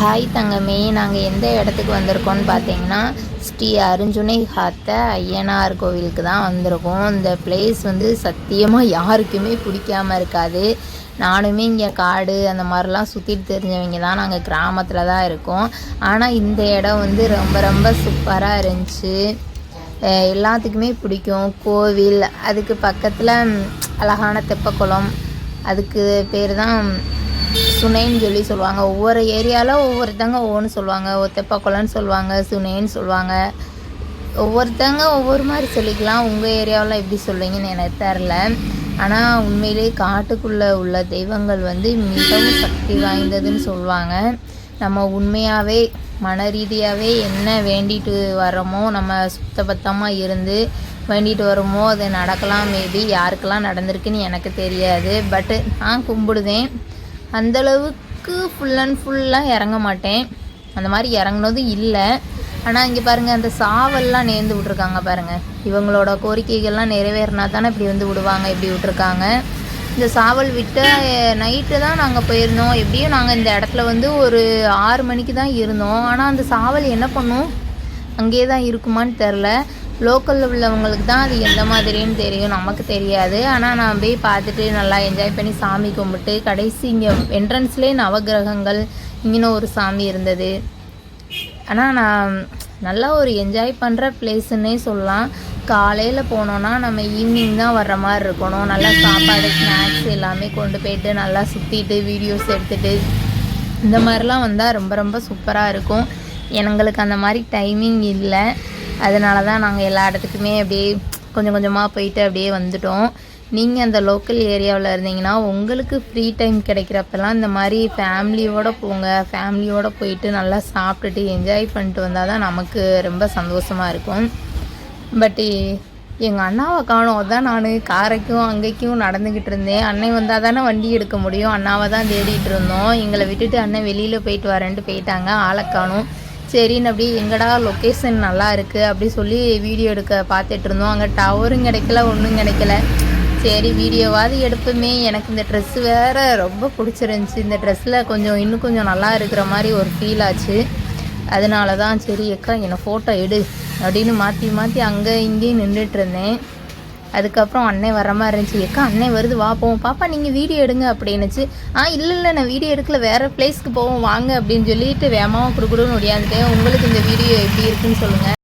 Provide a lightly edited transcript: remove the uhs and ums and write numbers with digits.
Hi தங்கமே, நாங்கள் எந்த இடத்துக்கு வந்திருக்கோம்னு பார்த்தீங்கன்னா ஸ்ரீ அருஞ்சுனை காத்த ஐயனார் கோவிலுக்கு தான் வந்திருக்கோம். இந்த பிளேஸ் வந்து சத்தியமாக யாருக்குமே பிடிக்காமல் இருக்காது. நானுமே இங்கே காடு அந்த மாதிரிலாம் சுற்றிட்டு தெரிஞ்சவங்க தான். நாங்கள் கிராமத்தில் தான் இருக்கோம். ஆனால் இந்த இடம் வந்து ரொம்ப ரொம்ப சூப்பராக இருந்துச்சு. எல்லாத்துக்குமே பிடிக்கும். கோவில், அதுக்கு பக்கத்தில் அழகான தெப்பக்குளம், அதுக்கு பேர் தான் சுனைன்னு சொல்லி சொல்லுவாங்க. ஒவ்வொரு ஏரியாவில் ஒவ்வொருத்தங்க ஒவ்வொன்று சொல்லுவாங்க. தெப்பக்குளம்னு சொல்லுவாங்க, சுனைன்னு சொல்லுவாங்க. ஒவ்வொருத்தங்க ஒவ்வொரு மாதிரி சொல்லிக்கலாம். உங்கள் ஏரியாவில் எப்படி சொல்லுவீங்கன்னு எனக்கு தெரில. ஆனால் உண்மையிலே காட்டுக்குள்ளே உள்ள தெய்வங்கள் வந்து மிகவும் சக்தி வாய்ந்ததுன்னு சொல்லுவாங்க. நம்ம உண்மையாகவே மன ரீதியாகவே என்ன வேண்டிட்டு வரோமோ, நம்ம சுத்தபத்தமாக இருந்து வேண்டிட்டு வரோமோ அது நடக்கலாம். மேபி யாருக்கெல்லாம் நடந்திருக்குன்னு எனக்கு தெரியாது. பட்டு நான் கும்பிடுவேன். அந்தளவுக்கு ஃபுல் அண்ட் ஃபுல்லாக இறங்க மாட்டேன். அந்த மாதிரி இறங்குனதும் இல்லை. ஆனால் இங்கே பாருங்கள், அந்த சாவல்லாம் நேர்ந்து விட்ருக்காங்க பாருங்கள். இவங்களோட கோரிக்கைகள்லாம் நிறைவேறினா தானே இப்படி வந்து விடுவாங்க. இப்படி விட்ருக்காங்க. இந்த சாவல் விட்ட நைட்டு தான் நாங்கள் போயிருந்தோம். எப்படியும் நாங்கள் இந்த இடத்துல வந்து ஒரு 6 மணிக்கு தான் இருந்தோம். ஆனால் அந்த சாவல் என்ன பண்ணும், அங்கேயே தான் இருக்குமான்னு தெரில. லோக்கலில் உள்ளவங்களுக்கு தான் அது எந்த மாதிரின்னு தெரியும், நமக்கு தெரியாது. ஆனால் நான் போய் பார்த்துட்டு நல்லா என்ஜாய் பண்ணி சாமி கும்பிட்டு கடைசி இங்கே என்ட்ரன்ஸ்லேயே நவகிரகங்கள் இங்கேன்னு ஒரு சாமி இருந்தது. ஆனால் நான் நல்லா ஒரு என்ஜாய் பண்ணுற பிளேஸுன்னே சொல்லலாம். காலையில் போனோன்னா நம்ம ஈவினிங் தான் வர்ற மாதிரி இருக்கணும். நல்லா சாப்பாடு, ஸ்நாக்ஸ் எல்லாமே கொண்டு போய்ட்டு நல்லா சுற்றிட்டு வீடியோஸ் எடுத்துகிட்டு இந்த மாதிரிலாம் வந்தால் ரொம்ப ரொம்ப சூப்பராக இருக்கும். எங்களுக்கு அந்த மாதிரி டைமிங் இல்லை. அதனால தான் நாங்கள் எல்லா இடத்துக்குமே அப்படியே கொஞ்சம் கொஞ்சமாக போயிட்டு அப்படியே வந்துட்டோம். நீங்கள் அந்த லோக்கல் ஏரியாவில் இருந்தீங்கன்னா உங்களுக்கு ஃப்ரீ டைம் கிடைக்கிறப்பெல்லாம் இந்த மாதிரி ஃபேமிலியோடு போங்க. ஃபேமிலியோடு போயிட்டு நல்லா சாப்பிட்டுட்டு என்ஜாய் பண்ணிட்டு வந்தால் தான் நமக்கு ரொம்ப சந்தோஷமாக இருக்கும். பட்டு எங்கள் அண்ணாவை காணோம். அதான் நான் காரைக்கும் அங்கேக்கும் நடந்துக்கிட்டு இருந்தேன். அண்ணன் வந்தால் தானே வண்டி எடுக்க முடியும். அண்ணாவை தான் தேடிட்டு இருந்தோம். எங்களை விட்டுட்டு அண்ணன் வெளியில் போயிட்டு வரேன்ட்டு போயிட்டாங்க. ஆளை காணோம். சரின்னு அப்படி எங்கடா லொக்கேஷன் நல்லா இருக்குது அப்படி சொல்லி வீடியோ எடுக்க பார்த்துட்டு இருந்தோம். அங்கே டவரும் கிடைக்கல, ஒன்றும் கிடைக்கல. சரி வீடியோவாவது எடுப்போமே. எனக்கு இந்த ட்ரெஸ்ஸு வேறு ரொம்ப பிடிச்சிருந்துச்சி. இந்த ட்ரெஸ்ஸில் இன்னும் கொஞ்சம் நல்லா இருக்கிற மாதிரி ஒரு ஃபீல் ஆச்சு. அதனால தான் சரி அக்கா என்னை ஃபோட்டோ எடு அப்படின்னு மாற்றி மாற்றி அங்கே இங்கேயும் நின்றுட்டு இருந்தேன். அதுக்கப்புறம் அண்ணன் வர மாதிரி இருந்துச்சு. அக்கா அண்ணன் வருது, வா போவோம், பாப்பா நீங்கள் வீடியோ எடுங்க அப்படின்னுச்சு. இல்லை நான் வீடியோ எடுக்கல, வேறு பிளேஸ்க்கு போவோம் வாங்க அப்படின்னு சொல்லிட்டு வேகமாக குடுக்குடுன்னு ஒடியாந்துட்டேன். உங்களுக்கு இந்த வீடியோ எப்படி இருக்குன்னு சொல்லுங்கள்.